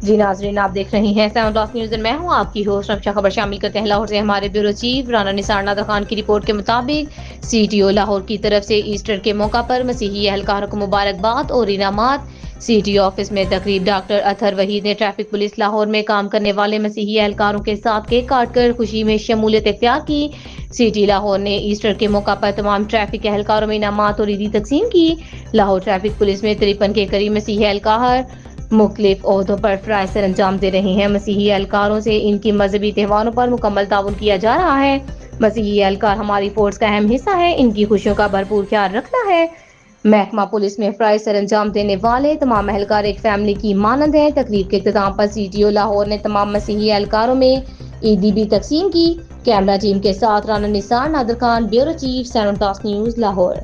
جی ناظرین، آپ دیکھ رہے ہیں 7 نیوز، میں ہوں آپ کی ہوسٹ رمشا۔ خبر شامل کرتے ہیں لاہور سے۔ ہمارے بیورو چیف رانا نثار نادر خان کی رپورٹ کے مطابق سی ٹی او لاہور کی طرف سے ایسٹر کے موقع پر مسیحی اہلکاروں کو مبارکباد اور انعامات۔ سی ٹی او آفس میں تقریب۔ ڈاکٹر اطہر وحید نے ٹریفک پولیس لاہور میں کام کرنے والے مسیحی اہلکاروں کے ساتھ کیک کاٹ کر خوشی میں شمولیت اختیار کی۔ سی ٹی لاہور نے ایسٹر کے موقع پر تمام ٹریفک اہلکاروں میں انعامات اور عیدی تقسیم کی۔ لاہور ٹریفک پولیس میں 53 کے قریب مسیحی اہلکار مختلف عہدوں پر فرائض سر انجام دے رہے ہیں۔ مسیحی اہلکاروں سے ان کی مذہبی تہواروں پر مکمل تعاون کیا جا رہا ہے۔ مسیحی اہلکار ہماری فورس کا اہم حصہ ہے، ان کی خوشیوں کا بھرپور خیال رکھنا ہے۔ محکمہ پولیس میں فرائض سر انجام دینے والے تمام اہلکار ایک فیملی کی مانند ہیں۔ تقریب کے اختتام پر سی ٹی او لاہور نے تمام مسیحی اہلکاروں میں عیدی بھی تقسیم کی۔ کیمرہ ٹیم کے ساتھ Rana Nisar Nadir Khan, bureau chief 7 news Lahore.